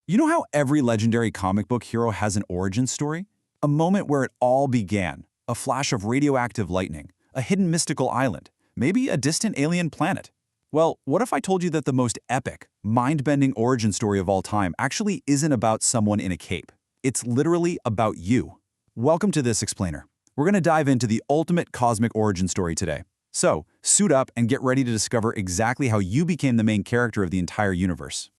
You know how every legendary comic book hero has an origin story? A moment where it all began, a flash of radioactive lightning, a hidden mystical island, maybe a distant alien planet. Well, what if I told you that the most epic, mind-bending origin story of all time actually isn't about someone in a cape? It's literally about you. Welcome to This Explainer. We're going to dive into the ultimate cosmic origin story today. So, suit up and get ready to discover exactly how you became the main character of the entire universe.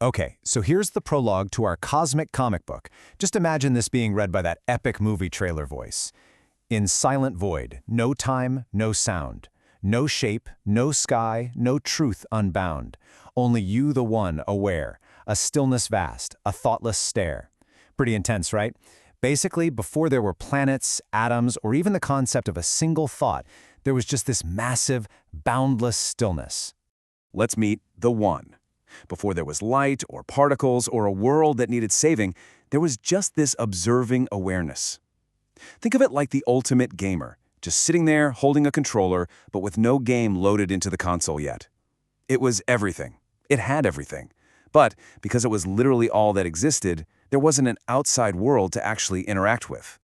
Okay, so here's the prologue to our cosmic comic book. Just imagine this being read by that epic movie trailer voice. In silent void, no time, no sound. No shape, no sky, no truth unbound. Only you the one aware. A stillness vast, a thoughtless stare. Pretty intense, right? Basically, before there were planets, atoms, or even the concept of a single thought, there was just this massive, boundless stillness. Let's meet the One. Before there was light or particles or a world that needed saving, there was just this observing awareness. Think of it like the ultimate gamer, just sitting there holding a controller, but with no game loaded into the console yet. It was everything. It had everything. But because it was literally all that existed, there wasn't an outside world to actually interact with.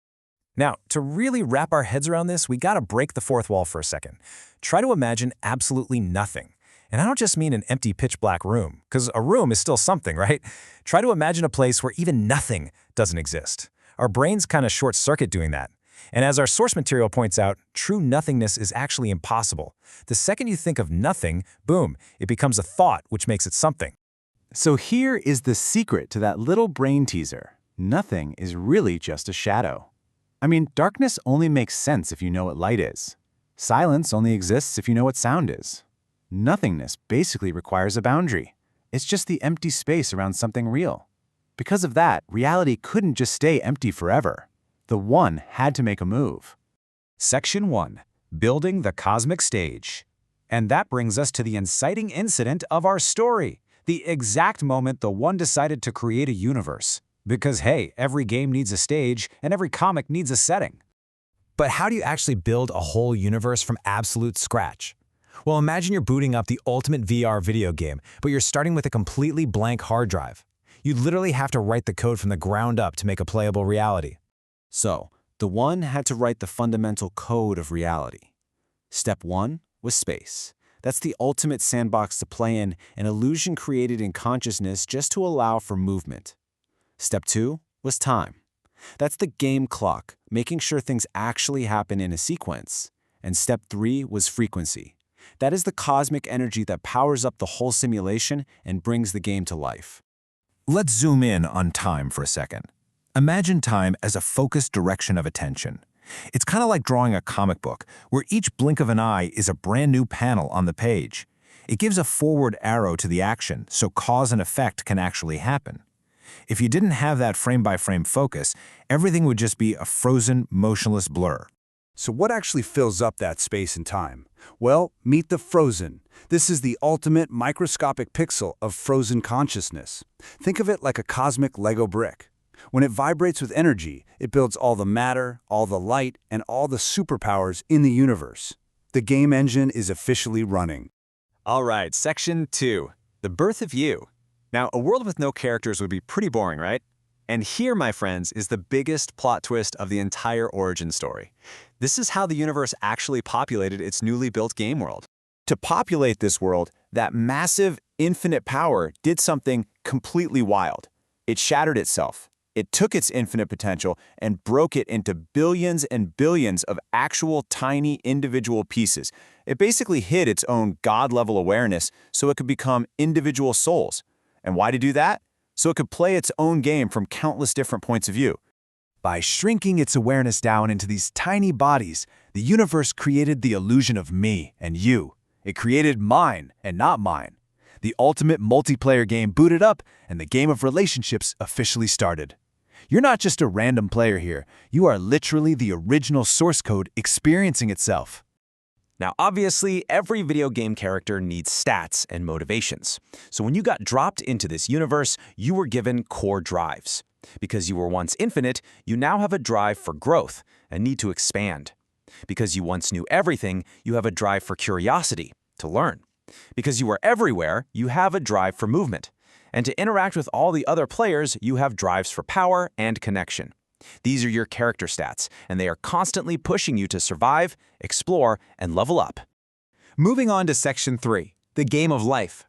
Now, to really wrap our heads around this, we gotta break the fourth wall for a second. Try to imagine absolutely nothing. And I don't just mean an empty pitch-black room, because a room is still something, right? Try to imagine a place where even nothing doesn't exist. Our brains kind of short-circuit doing that. And as our source material points out, true nothingness is actually impossible. The second you think of nothing, boom, it becomes a thought, which makes it something. So here is the secret to that little brain teaser. Nothing is really just a shadow. I mean, darkness only makes sense if you know what light is. Silence only exists if you know what sound is. Nothingness basically requires a boundary. It's just the empty space around something real. Because of that, reality couldn't just stay empty forever. The One had to make a move. Section 1. Building the Cosmic Stage. And that brings us to the inciting incident of our story, the exact moment the One decided to create a universe. Because hey, every game needs a stage, and every comic needs a setting. But how do you actually build a whole universe from absolute scratch? Well, imagine you're booting up the ultimate VR video game, but you're starting with a completely blank hard drive. You'd literally have to write the code from the ground up to make a playable reality. So, the One had to write the fundamental code of reality. Step 1 was space. That's the ultimate sandbox to play in, an illusion created in consciousness just to allow for movement. Step 2 was time. That's the game clock, making sure things actually happen in a sequence. And step 3 was frequency. That is the cosmic energy that powers up the whole simulation and brings the game to life. Let's zoom in on time for a second. Imagine time as a focused direction of attention. It's kind of like drawing a comic book, where each blink of an eye is a brand new panel on the page. It gives a forward arrow to the action, so cause and effect can actually happen. If you didn't have that frame-by-frame focus, everything would just be a frozen, motionless blur. So what actually fills up that space and time? Well, meet the Frozen. This is the ultimate microscopic pixel of frozen consciousness. Think of it like a cosmic Lego brick. When it vibrates with energy, it builds all the matter, all the light, and all the superpowers in the universe. The game engine is officially running. All right, Section 2. The birth of you. Now, a world with no characters would be pretty boring, right? And here, my friends, is the biggest plot twist of the entire origin story. This is how the universe actually populated its newly built game world. To populate this world, that massive, infinite power did something completely wild. It shattered itself. It took its infinite potential and broke it into billions and billions of actual tiny individual pieces. It basically hid its own God-level awareness so it could become individual souls. And why to do that? So it could play its own game from countless different points of view. By shrinking its awareness down into these tiny bodies, the universe created the illusion of me and you. It created mine and not mine. The ultimate multiplayer game booted up, and the game of relationships officially started. You're not just a random player here. You are literally the original source code experiencing itself. Now, obviously, every video game character needs stats and motivations. So when you got dropped into this universe, you were given core drives. Because you were once infinite, you now have a drive for growth, a need to expand. Because you once knew everything, you have a drive for curiosity, to learn. Because you were everywhere, you have a drive for movement. And to interact with all the other players, you have drives for power and connection. These are your character stats, and they are constantly pushing you to survive, explore, and level up. Moving on to Section 3, the game of life.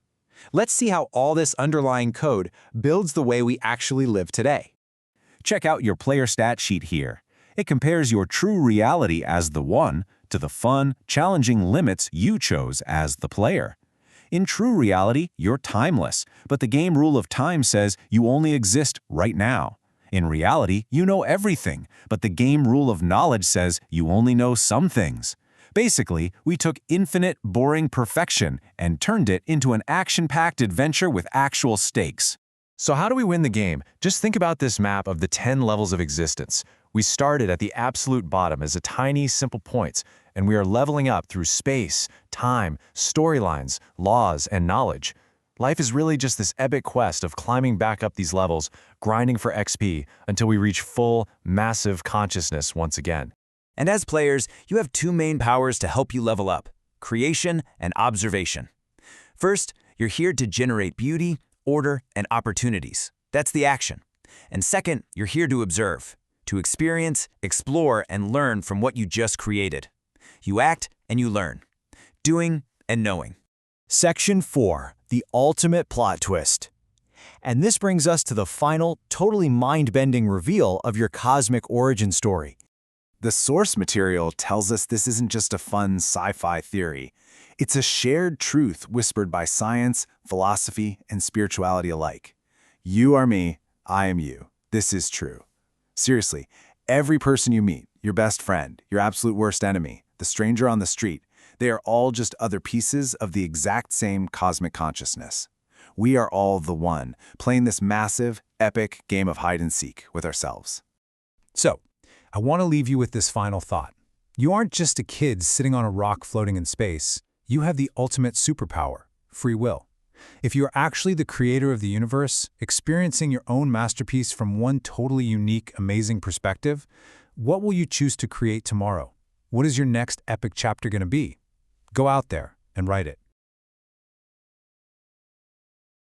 Let's see how all this underlying code builds the way we actually live today. Check out your player stat sheet here. It compares your true reality as the one to the fun, challenging limits you chose as the player. In true reality, you're timeless, but the game rule of time says you only exist right now. In reality, you know everything, but the game rule of knowledge says you only know some things. Basically, we took infinite, boring perfection and turned it into an action-packed adventure with actual stakes. So how do we win the game? Just think about this map of the 10 levels of existence. We started at the absolute bottom as a tiny, simple points, and we are leveling up through space, time, storylines, laws, and knowledge. Life is really just this epic quest of climbing back up these levels, grinding for XP, until we reach full, massive consciousness once again. And as players, you have two main powers to help you level up: creation and observation. First, you're here to generate beauty, order, and opportunities. That's the action. And second, you're here to observe, to experience, explore, and learn from what you just created. You act and you learn, doing and knowing. Section 4, the ultimate plot twist. And this brings us to the final, totally mind-bending reveal of your cosmic origin story. The source material tells us this isn't just a fun sci-fi theory. It's a shared truth whispered by science, philosophy, and spirituality alike. You are me, I am you. This is true. Seriously, every person you meet, your best friend, your absolute worst enemy, the stranger on the street, they are all just other pieces of the exact same cosmic consciousness. We are all the one, playing this massive, epic game of hide-and-seek with ourselves. So, I want to leave you with this final thought. You aren't just a kid sitting on a rock floating in space. You have the ultimate superpower, free will. If you're actually the creator of the universe, experiencing your own masterpiece from one totally unique, amazing perspective, what will you choose to create tomorrow? What is your next epic chapter going to be? Go out there and write it.